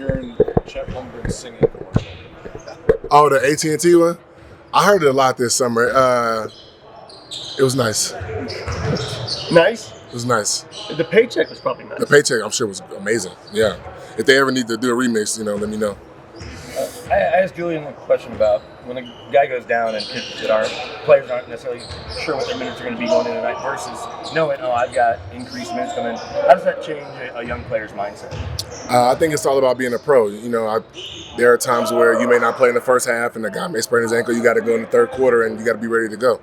hearing Chet Holmgren singing commercial? Oh, the AT&T one? I heard it a lot this summer. It was nice. Nice? It was nice. The paycheck was probably nice. The paycheck, I'm sure, was amazing. Yeah. If they ever need to do a remix, let me know. I asked Julian a question about when a guy goes down and players aren't necessarily sure what their minutes are going to be going into the night versus knowing, I've got increased minutes coming. How does that change a young player's mindset? I think it's all about being a pro. There are times where you may not play in the first half and the guy may sprain his ankle. You got to go in the third quarter and you got to be ready to go.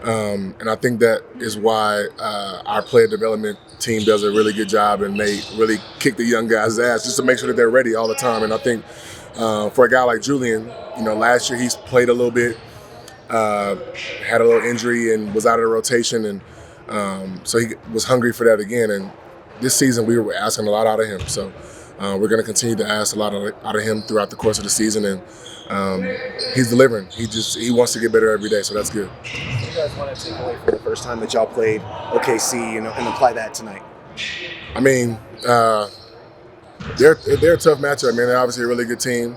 And I think that is why our player development team does a really good job, and they really kick the young guys' ass just to make sure that they're ready all the time. And I think for a guy like Julian, last year he's played a little bit, had a little injury and was out of the rotation, and so he was hungry for that again. And this season we were asking a lot out of him, so we're going to continue to ask a lot out of him throughout the course of the season, and he's delivering. He wants to get better every day, so that's good. What do you guys want to take away from the first time that y'all played OKC, and apply that tonight? I mean, they're a tough matchup, man. They're obviously a really good team.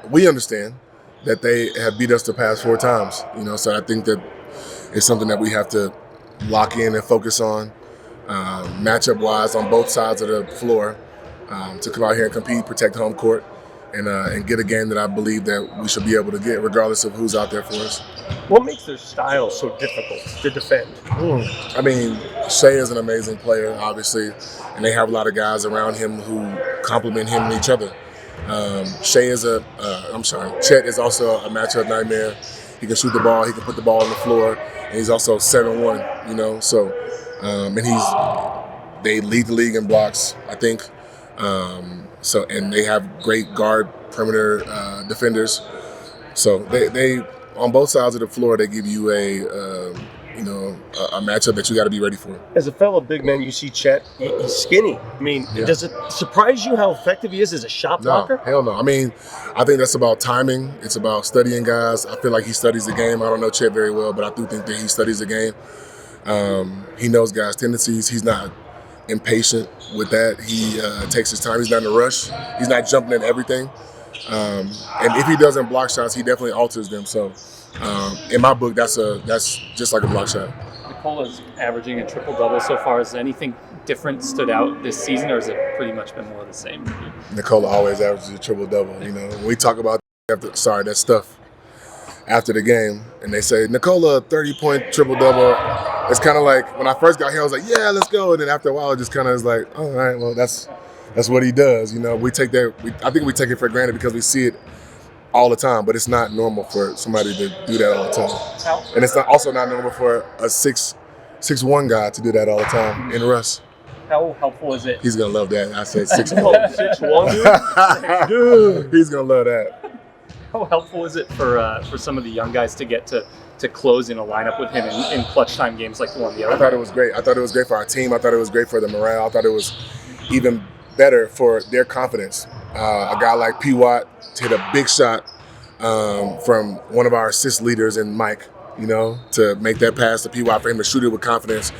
We understand that they have beat us the past 4 times, so I think that it's something that we have to lock in and focus on, matchup-wise on both sides of the floor, to come out here and compete, protect home court, and get a game that I believe that we should be able to get regardless of who's out there for us. What makes their style so difficult to defend? I mean, Shea is an amazing player, obviously, and they have a lot of guys around him who complement him and each other. Chet is also a matchup nightmare. He can shoot the ball, he can put the ball on the floor, and he's also 7-1, so, and they lead the league in blocks, I think. And they have great guard perimeter defenders. So they on both sides of the floor, they give you a matchup that you got to be ready for. As a fellow big man, you see Chet, he's skinny. I mean, Does it surprise you how effective he is as a shot blocker? No, hell no. I mean, I think that's about timing. It's about studying guys. I feel like he studies the game. I don't know Chet very well, but I do think that he studies the game. He knows guys' tendencies. He's not impatient with that. He takes his time. He's not in a rush. He's not jumping at everything. And if he doesn't block shots, he definitely alters them. So in my book, that's just like a block shot. Nikola's averaging a triple-double so far. Has anything different stood out this season, or has it pretty much been more of the same? Nikola always averages a triple-double. When we talk about that stuff after the game, and they say, Nikola, 30-point triple-double, it's kind of like, when I first got here, I was like, yeah, let's go. And then after a while, it just kind of is like, all right, well, that's what he does. We take that, I think we take it for granted because we see it all the time, but it's not normal for somebody to do that all the time. And it's also not normal for a 6'1" guy to do that all the time in Russ. How helpful is it? He's going to love that. I said 6'1". 6'1", dude? He's going to love that. How helpful is it for some of the young guys to get to close in a lineup with him in clutch time games like the one the other? I thought it was great. I thought it was great for our team. I thought it was great for the morale. I thought it was even better for their confidence. A guy like P. Watt hit a big shot from one of our assist leaders in Mike, to make that pass to P. Watt for him to shoot it with confidence.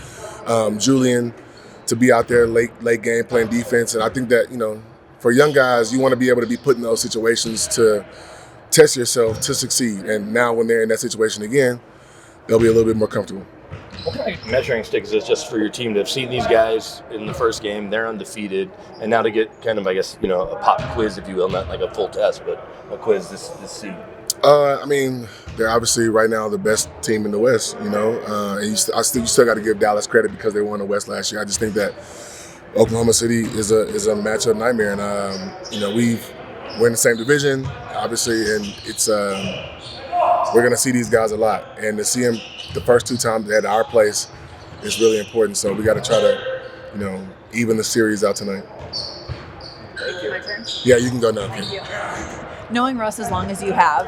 Julian to be out there late game playing defense. And I think that, for young guys, you want to be able to be put in those situations to test yourself to succeed. And now when they're in that situation again, they'll be a little bit more comfortable. What kind of measuring sticks is this just for your team to have seen these guys in the first game, they're undefeated, and now to get kind of, I guess, a pop quiz, if you will, not like a full test, but a quiz this season? I mean, they're obviously right now the best team in the West, and you still got to give Dallas credit because they won the West last year. I just think that Oklahoma City is a matchup nightmare, and we're in the same division, obviously, and it's we're going to see these guys a lot, and to see them the first 2 times at our place is really important. So we got to try to, even the series out tonight. Thank you. My turn? Yeah, you can go now. Thank you. Knowing Russ as long as you have,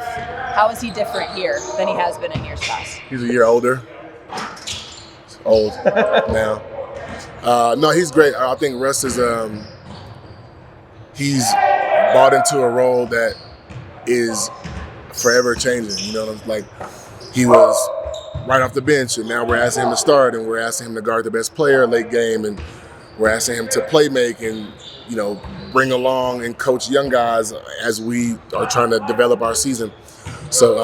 how is he different here than he has been in years past? He's a year older. Old now. No, he's great. I think Russ is he's bought into a role that is forever changing. Like he was right off the bench, and now we're asking him to start, and we're asking him to guard the best player late game, and We're asking him to play make and, bring along and coach young guys as we are trying to develop our season. So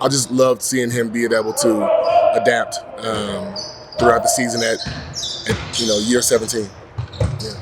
I just loved seeing him be able to adapt throughout the season at year 17. Yeah.